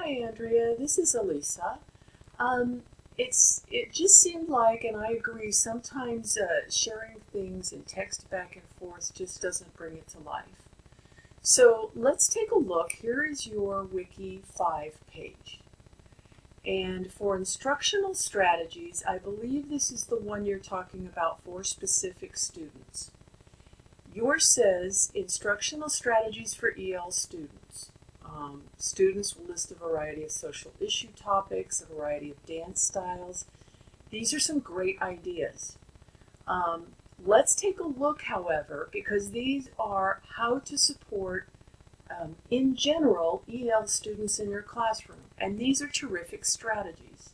Hi Andrea, this is Elisa. It just seemed like, and I agree, sometimes sharing things in text back and forth just doesn't bring it to life. So let's take a look. Here is your Wiki 5 page. And for instructional strategies, I believe this is the one you're talking about for specific students. Yours says instructional strategies for EL students. Students will list a variety of social issue topics, a variety of dance styles. These are some great ideas. Let's take a look, however, because these are how to support, in general, EL students in your classroom, and these are terrific strategies.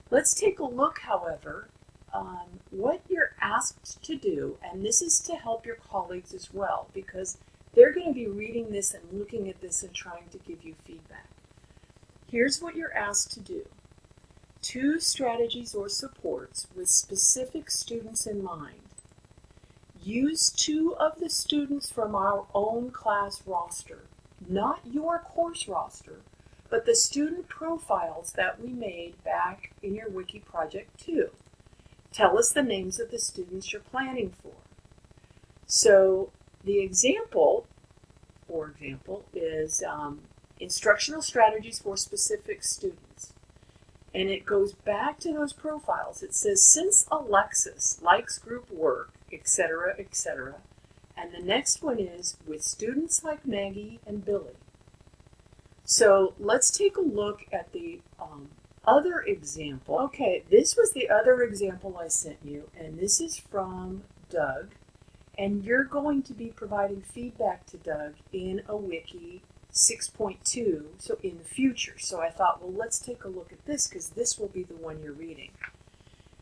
Let's take a look, however, what you're asked to do, and this is to help your colleagues as well, because they're going to be reading this and looking at this and trying to give you feedback. Here's what you're asked to do. 2 strategies or supports with specific students in mind. Use 2 of the students from our own class roster, not your course roster, but the student profiles that we made back in your Wiki Project 2. Tell us the names of the students you're planning for. So the example, for example, is instructional strategies for specific students. And it goes back to those profiles. It says, since Alexis likes group work, etc., etc. And the next one is with students like Maggie and Billy. So let's take a look at the other example. Okay, this was the other example I sent you, and this is from Doug. And you're going to be providing feedback to Doug in a Wiki 6.2, so in the future. So I thought, well, let's take a look at this because this will be the one you're reading.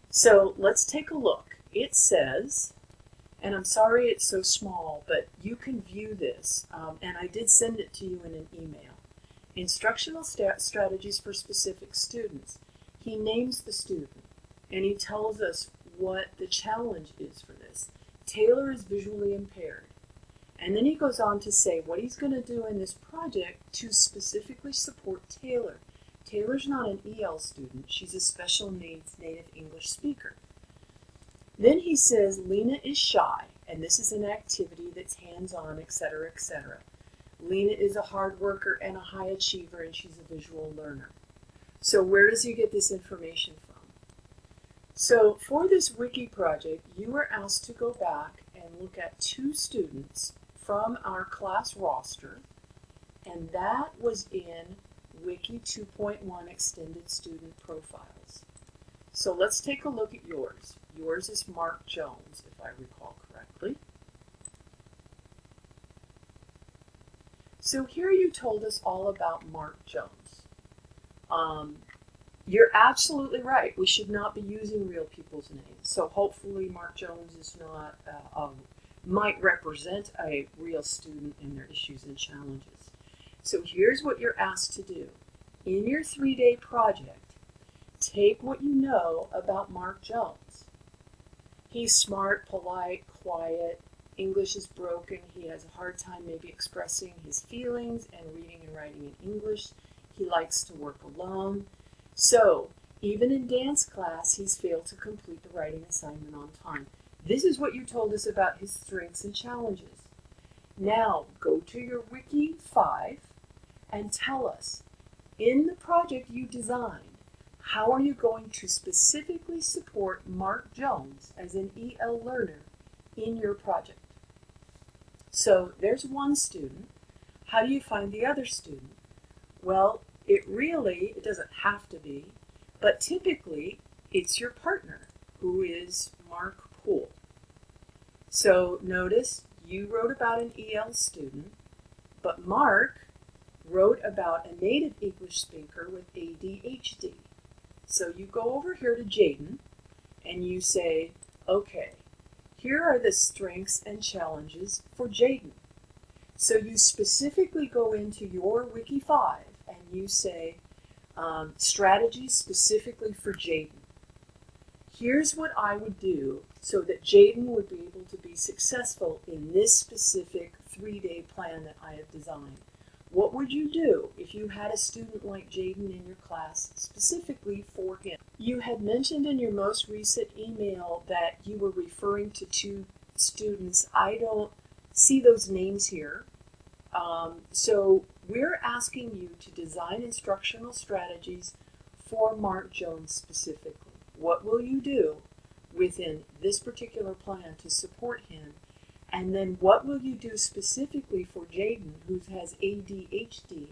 So let's take a look. It says, and I'm sorry it's so small, but you can view this, and I did send it to you in an email. Instructional strategies for specific students. He names the student, and he tells us what the challenge is for this. Taylor is visually impaired. And then he goes on to say what he's going to do in this project to specifically support Taylor. Taylor's not an EL student. She's a special needs native English speaker. Then he says Lena is shy, and this is an activity that's hands-on, etc., etc. Lena is a hard worker and a high achiever, and she's a visual learner. So where does he get this information from? So for this Wiki project, you were asked to go back and look at 2 students from our class roster, and that was in Wiki 2.1 Extended Student Profiles. So let's take a look at yours. Yours is Mark Jones, if I recall correctly. So here you told us all about Mark Jones. You're absolutely right. We should not be using real people's names. So hopefully Mark Jones is not, might represent a real student and their issues and challenges. So here's what you're asked to do. In your 3-day project, take what you know about Mark Jones. He's smart, polite, quiet. English is broken. He has a hard time maybe expressing his feelings and reading and writing in English. He likes to work alone. So, even in dance class, he's failed to complete the writing assignment on time. This is what you told us about his strengths and challenges. Now, go to your Wiki 5 and tell us, in the project you designed, how are you going to specifically support Mark Jones as an EL learner in your project? So, there's one student. How do you find the other student? Well, it doesn't have to be, but typically it's your partner, who is Mark Poole. So notice you wrote about an EL student, but Mark wrote about a native English speaker with ADHD. So you go over here to Jaden and you say, okay, here are the strengths and challenges for Jaden. So you specifically go into your Wiki 5 and you say, strategies specifically for Jaden. Here's what I would do so that Jaden would be able to be successful in this specific 3-day plan that I have designed. What would you do if you had a student like Jaden in your class specifically for him? You had mentioned in your most recent email that you were referring to 2 students. I don't see those names here. So we're asking you to design instructional strategies for Mark Jones specifically. What will you do within this particular plan to support him? And then what will you do specifically for Jaden, who has ADHD?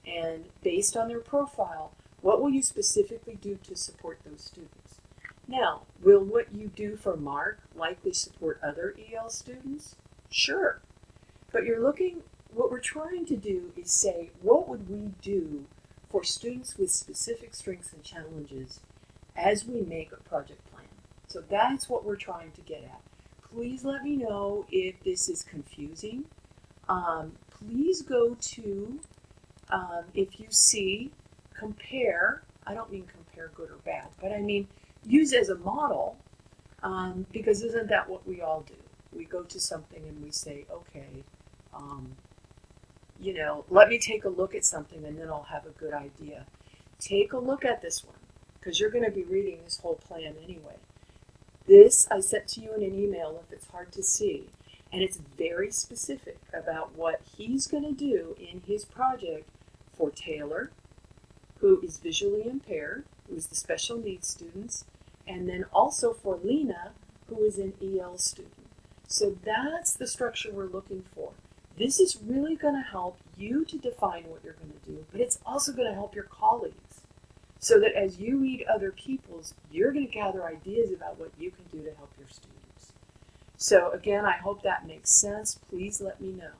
And based on their profile, what will you specifically do to support those students? Now, will what you do for Mark likely support other EL students? Sure. But what we're trying to do is say, what would we do for students with specific strengths and challenges as we make a project plan? So that's what we're trying to get at. Please let me know if this is confusing. Please go to, if you see, compare. I don't mean compare good or bad, but I mean use as a model, because isn't that what we all do? We go to something and we say, okay, let me take a look at something and then I'll have a good idea. Take a look at this one, because you're going to be reading this whole plan anyway. This I sent to you in an email if it's hard to see, and it's very specific about what he's going to do in his project for Taylor, who is visually impaired, who is the special needs students, and then also for Lena, who is an EL student. So that's the structure we're looking for. This is really going to help you to define what you're going to do, but it's also going to help your colleagues, so that as you read other people's, you're going to gather ideas about what you can do to help your students. So again, I hope that makes sense. Please let me know.